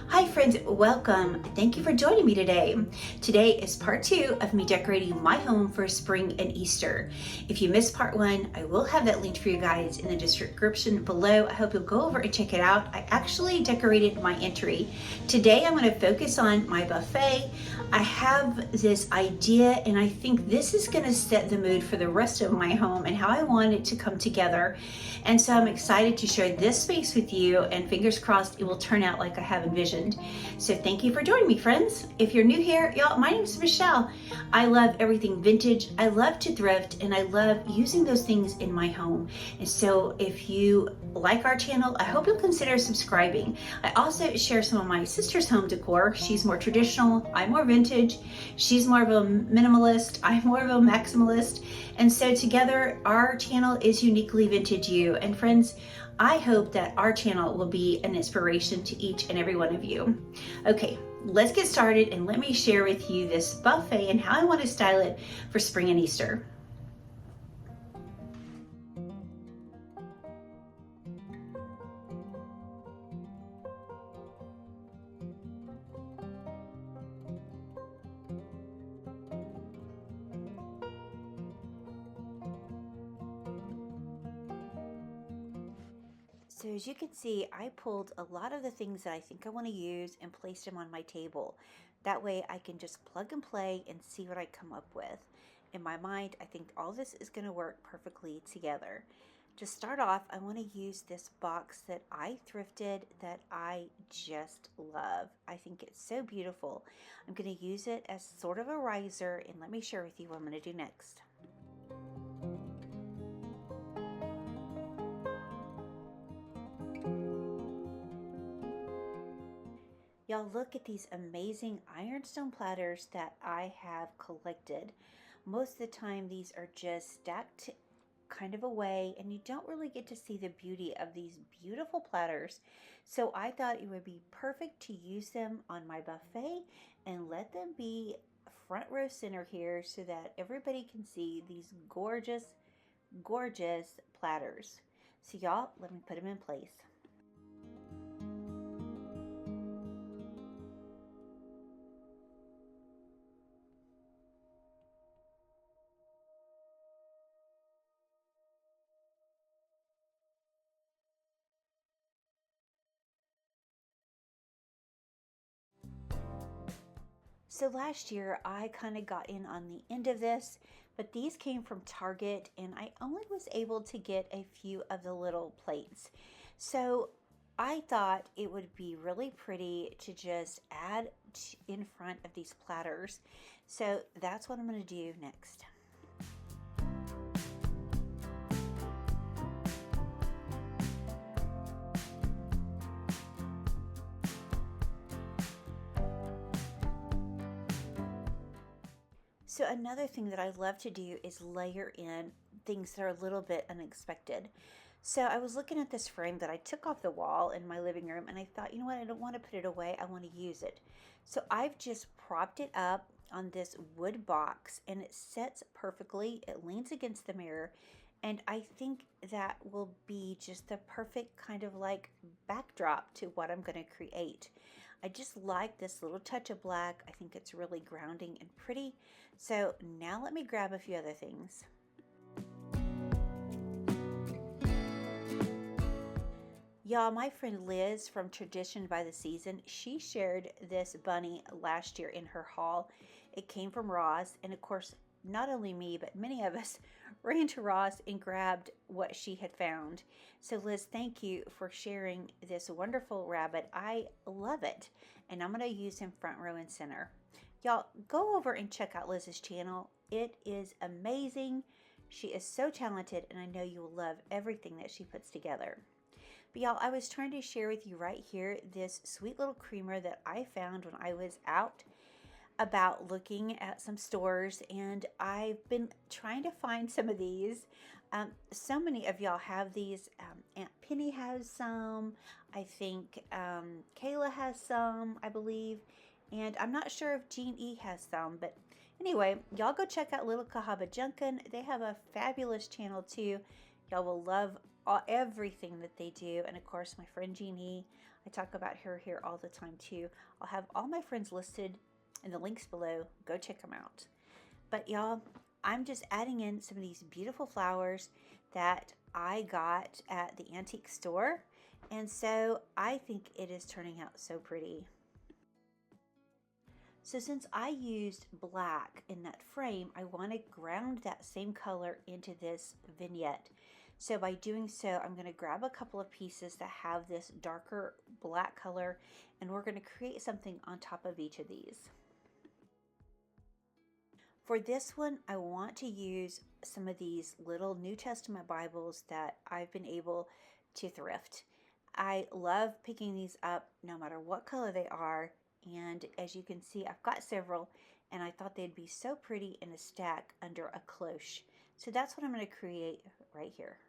Hi friends, welcome. Thank you for joining me today. Today is part 2 of me decorating my home for spring and Easter. If you missed part 1, I will have that linked for you guys in the description below. I hope you'll go over and check it out. I actually decorated my entry. Today I'm going to focus on my buffet. I have this idea and I think this is going to set the mood for the rest of my home and how I want it to come together. And so I'm excited to share this space with you, and fingers crossed it will turn out like I have envisioned. So thank you for joining me, friends. If you're new here, y'all, my name is Michelle. I love everything vintage. I love to thrift, and I love using those things in my home. And so if you like our channel, I hope you'll consider subscribing. I also share some of my sister's home decor. She's more traditional, I'm more vintage. She's more of a minimalist, I'm more of a maximalist. And so together, our channel is Uniquely Vintage You. And friends, I hope that our channel will be an inspiration to each and every one of you. Okay, let's get started and let me share with you this buffet and how I want to style it for spring and Easter. So as you can see, I pulled a lot of the things that I think I want to use and placed them on my table. That way I can just plug and play and see what I come up with. In my mind, I think all this is going to work perfectly together. To start off, I want to use this box that I thrifted that I just love. I think it's so beautiful. I'm going to use it as sort of a riser, and let me share with you what I'm going to do next. Y'all, look at these amazing ironstone platters that I have collected. Most of the time these are just stacked kind of away and you don't really get to see the beauty of these beautiful platters. So I thought it would be perfect to use them on my buffet and let them be front row center here so that everybody can see these gorgeous, gorgeous platters. So y'all, let me put them in place. So last year I kind of got in on the end of this, but these came from Target and I only was able to get a few of the little plates. So I thought it would be really pretty to just add in front of these platters. So that's what I'm going to do next. So another thing that I love to do is layer in things that are a little bit unexpected. So I was looking at this frame that I took off the wall in my living room and I thought, you know what, I don't want to put it away, I want to use it. So I've just propped it up on this wood box and it sets perfectly. It leans against the mirror and I think that will be just the perfect kind of like backdrop to what I'm going to create. I just like this little touch of black. I think it's really grounding and pretty. So now let me grab a few other things. Y'all, my friend Liz from Tradition by the Season, she shared this bunny last year in her haul. It came from Ross, and of course, not only me, but many of us ran to Ross and grabbed what she had found. So Liz, thank you for sharing this wonderful rabbit. I love it, and I'm going to use him front row and center. Y'all, go over and check out Liz's channel. It is amazing. She is so talented, and I know you will love everything that she puts together. But y'all, I was trying to share with you right here this sweet little creamer that I found when I was out about looking at some stores, and I've been trying to find some of these. So many of y'all have these. Aunt Penny has some. I think Kayla has some, I believe. And I'm not sure if GingerJarLane has some, but anyway, y'all go check out Little Cahaba Junkin. They have a fabulous channel too. Y'all will love everything that they do. And of course, my friend JeanE, I talk about her here all the time too. I'll have all my friends listed in the links below. Go check them out. But y'all, I'm just adding in some of these beautiful flowers that I got at the antique store. And so I think it is turning out so pretty. So since I used black in that frame, I want to ground that same color into this vignette. So by doing so, I'm going to grab a couple of pieces that have this darker black color, and we're going to create something on top of each of these. For this one, I want to use some of these little New Testament Bibles that I've been able to thrift. I love picking these up no matter what color they are. And as you can see, I've got several, and I thought they'd be so pretty in a stack under a cloche. So that's what I'm going to create right here.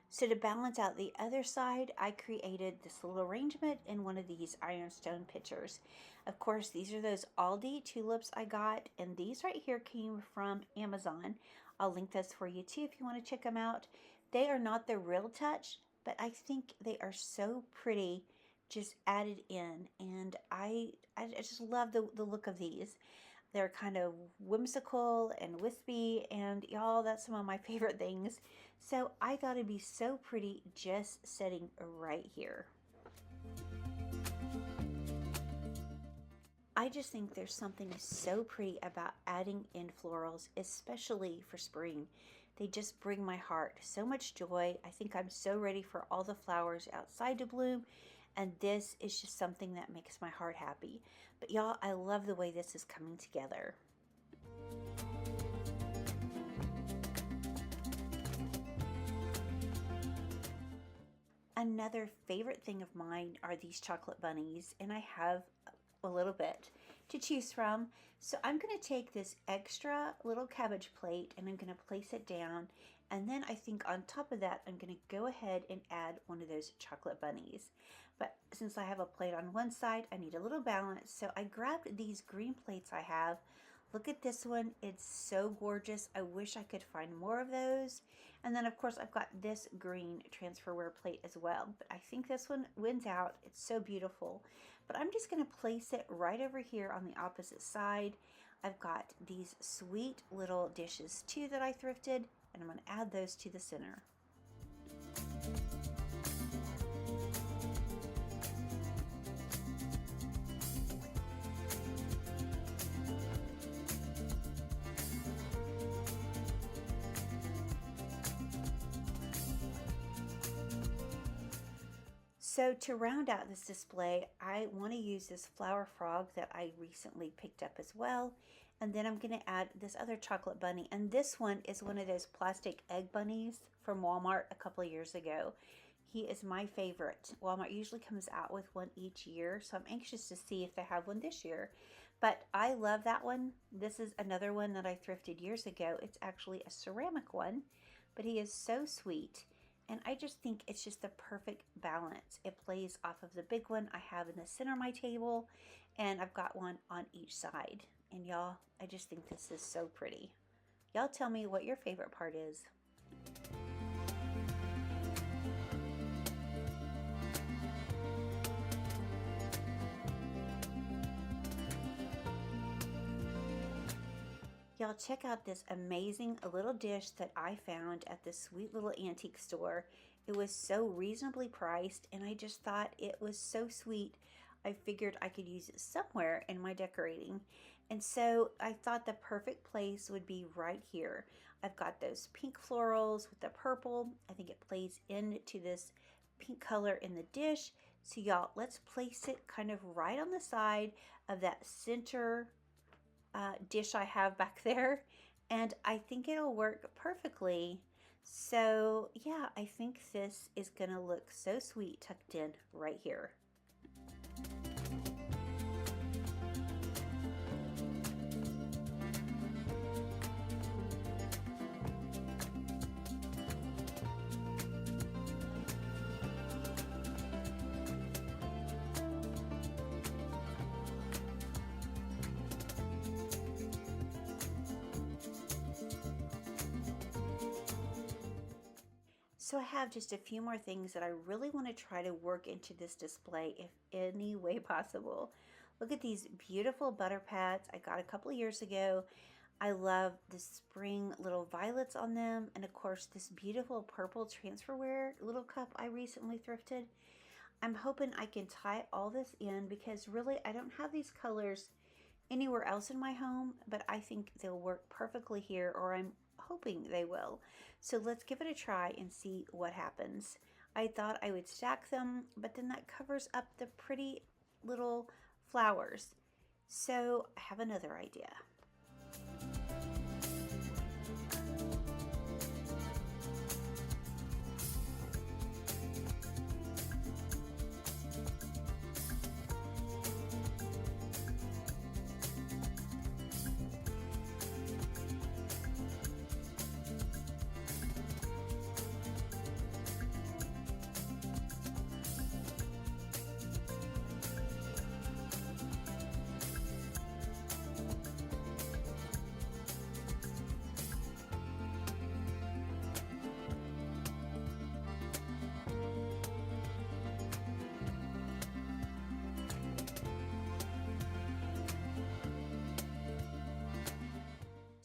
So to balance out the other side, I created this little arrangement in one of these ironstone pitchers. Of course, these are those Aldi tulips I got, and these right here came from Amazon. I'll link those for you too if you want to check them out. They are not the real touch, but I think they are so pretty just added in, and I just love the look of these. They're kind of whimsical and wispy, and y'all, that's some of my favorite things. So I thought it'd be so pretty just sitting right here. I just think there's something so pretty about adding in florals, especially for spring. They just bring my heart so much joy. I think I'm so ready for all the flowers outside to bloom, and this is just something that makes my heart happy. But y'all, I love the way this is coming together. Another favorite thing of mine are these chocolate bunnies, and I have a little bit to choose from. So I'm going to take this extra little cabbage plate and I'm going to place it down, and then I think on top of that I'm going to go ahead and add one of those chocolate bunnies. But since I have a plate on one side, I need a little balance, so I grabbed these green plates I have. Look at this one, it's so gorgeous. I wish I could find more of those. And then of course I've got this green transferware plate as well, but I think this one wins out. It's so beautiful. But I'm just going to place it right over here on the opposite side. I've got these sweet little dishes too that I thrifted, and I'm going to add those to the center. So to round out this display, I want to use this flower frog that I recently picked up as well. And then I'm going to add this other chocolate bunny. And this one is one of those plastic egg bunnies from Walmart a couple of years ago. He is my favorite. Walmart usually comes out with one each year, so I'm anxious to see if they have one this year. But I love that one. This is another one that I thrifted years ago. It's actually a ceramic one, but he is so sweet. And I just think it's just the perfect balance. It plays off of the big one I have in the center of my table, and I've got one on each side. And y'all, I just think this is so pretty. Y'all tell me what your favorite part is. Y'all check out this amazing little dish that I found at this sweet little antique store. It was so reasonably priced, and I just thought it was so sweet. I figured I could use it somewhere in my decorating. And so I thought the perfect place would be right here. I've got those pink florals with the purple. I think it plays into this pink color in the dish. So y'all, let's place it kind of right on the side of that center dish I have back there, and I think it'll work perfectly. So yeah, I think this is gonna look so sweet tucked in right here. So I have just a few more things that I really want to try to work into this display if any way possible. Look at these beautiful butter pads I got a couple of years ago. I love the spring little violets on them, and of course this beautiful purple transferware little cup I recently thrifted. I'm hoping I can tie all this in because really I don't have these colors anywhere else in my home, but I think they'll work perfectly here, or I'm hoping they will. So let's give it a try and see what happens. I thought I would stack them, but then that covers up the pretty little flowers. So I have another idea.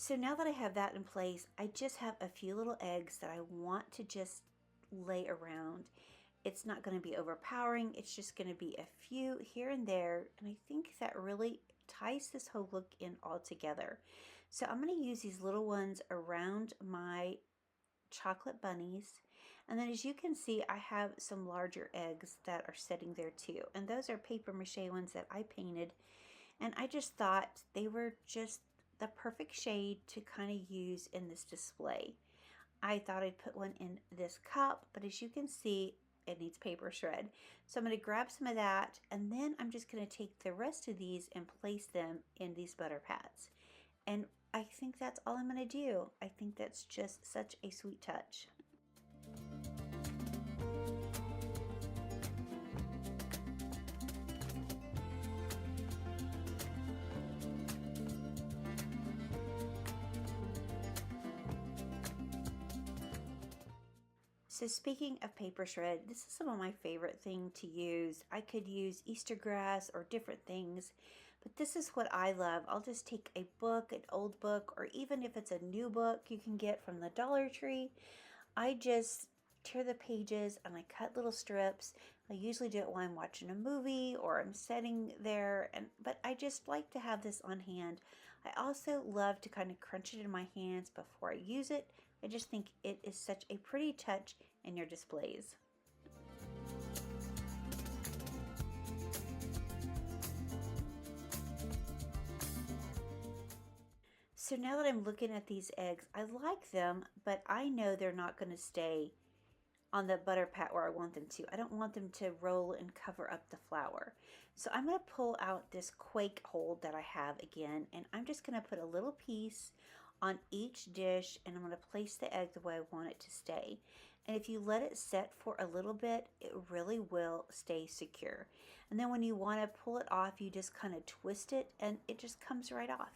So now that I have that in place, I just have a few little eggs that I want to just lay around. It's not going to be overpowering. It's just going to be a few here and there. And I think that really ties this whole look in all together. So I'm going to use these little ones around my chocolate bunnies. And then as you can see, I have some larger eggs that are sitting there too. And those are paper mache ones that I painted. And I just thought they were just the perfect shade to kind of use in this display. I thought I'd put one in this cup, but as you can see, it needs paper shred. So I'm going to grab some of that, and then I'm just going to take the rest of these and place them in these butter pads. And I think that's all I'm going to do. I think that's just such a sweet touch. So speaking of paper shred, this is some of my favorite thing to use. I could use Easter grass or different things, but this is what I love. I'll just take a book, an old book, or even if it's a new book you can get from the Dollar Tree, I just tear the pages and I cut little strips. I usually do it while I'm watching a movie or I'm sitting there, but I just like to have this on hand. I also love to kind of crunch it in my hands before I use it. I just think it is such a pretty touch in your displays. So now that I'm looking at these eggs, I like them, but I know they're not going to stay on the butter pat where I want them to. I don't want them to roll and cover up the flour. So I'm going to pull out this quake hold that I have again, and I'm just going to put a little piece on each dish, and I'm going to place the egg the way I want it to stay. And if you let it set for a little bit, it really will stay secure. And then when you want to pull it off, you just kind of twist it and it just comes right off.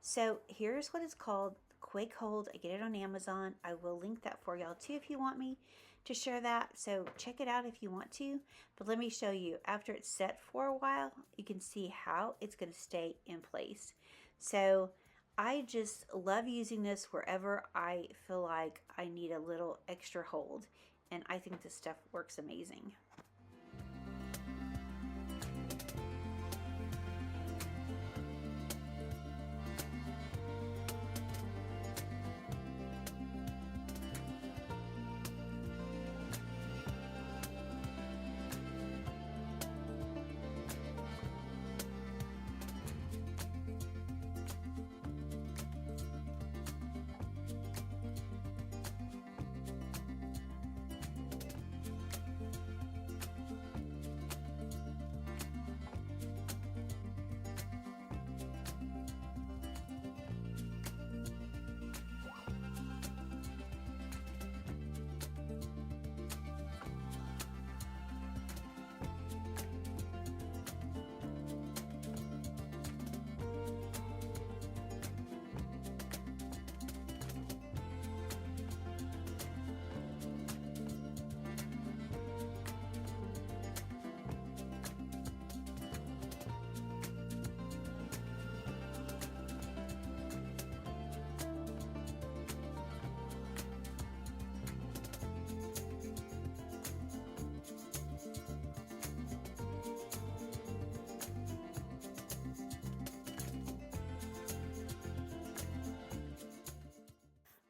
So here's what it's called, Quake Hold. I get it on Amazon. I will link that for y'all too if you want me to share that. So check it out if you want to. But let me show you, after it's set for a while, you can see how it's going to stay in place. So I just love using this wherever I feel like I need a little extra hold. And I think this stuff works amazing.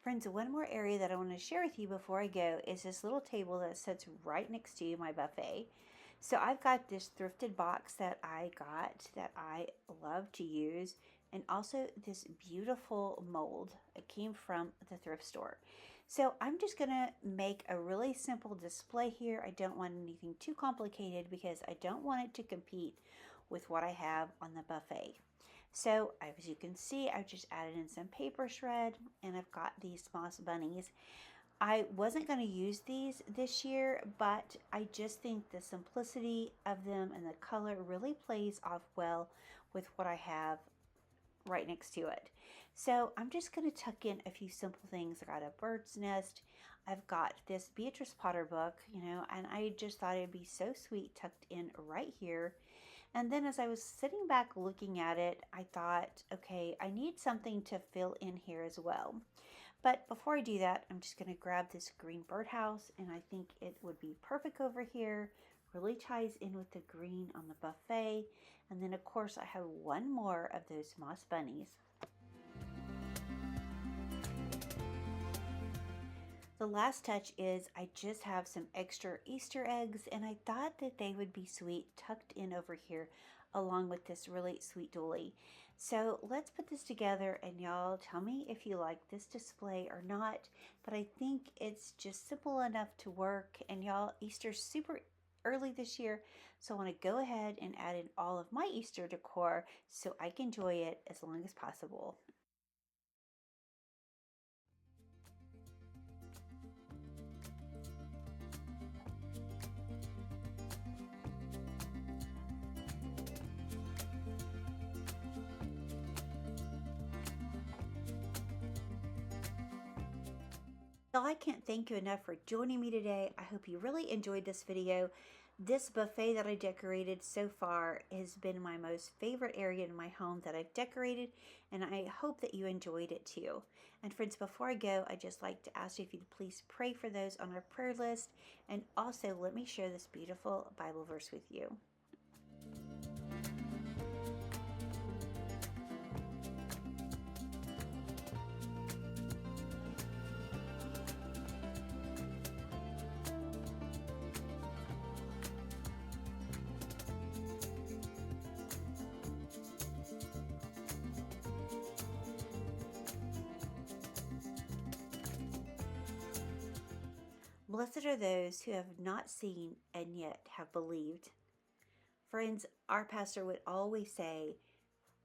Friends, one more area that I want to share with you before I go is this little table that sits right next to my buffet. So I've got this thrifted box that I got that I love to use, and also this beautiful mold. It came from the thrift store. So I'm just going to make a really simple display here. I don't want anything too complicated because I don't want it to compete with what I have on the buffet. So as you can see, I've just added in some paper shred, and I've got these moss bunnies. I wasn't going to use these this year, but I just think the simplicity of them and the color really plays off well with what I have right next to it. So I'm just going to tuck in a few simple things. I got a bird's nest. I've got this Beatrice Potter book, and I just thought it'd be so sweet tucked in right here. And then as I was sitting back looking at it, I thought, okay, I need something to fill in here as well. But before I do that, I'm just going to grab this green birdhouse, and I think it would be perfect over here. Really ties in with the green on the buffet. And then of course I have one more of those moss bunnies. The last touch is I just have some extra Easter eggs, and I thought that they would be sweet tucked in over here along with this really sweet doily. So let's put this together, and y'all tell me if you like this display or not. But I think it's just simple enough to work, and y'all, Easter's super early this year, so I want to go ahead and add in all of my Easter decor so I can enjoy it as long as possible. Well, I can't thank you enough for joining me today. I hope you really enjoyed this video. This buffet that I decorated so far has been my most favorite area in my home that I've decorated, and I hope that you enjoyed it too. And friends, before I go, I'd just like to ask you if you'd please pray for those on our prayer list, and also let me share this beautiful Bible verse with you. Blessed are those who have not seen and yet have believed. Friends, our pastor would always say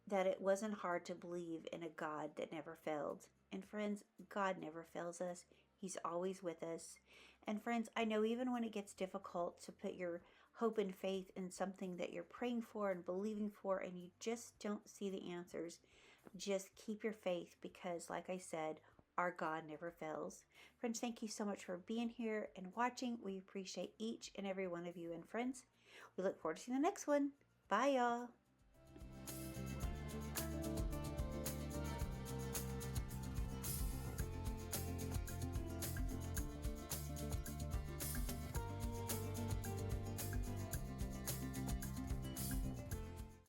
that it wasn't hard to believe in a God that never failed. And friends, God never fails us. He's always with us. And friends, I know even when it gets difficult to put your hope and faith in something that you're praying for and believing for and you just don't see the answers, just keep your faith because, like I said, our God never fails. Friends, thank you so much for being here and watching. We appreciate each and every one of you. And friends, we look forward to seeing the next one. Bye, y'all.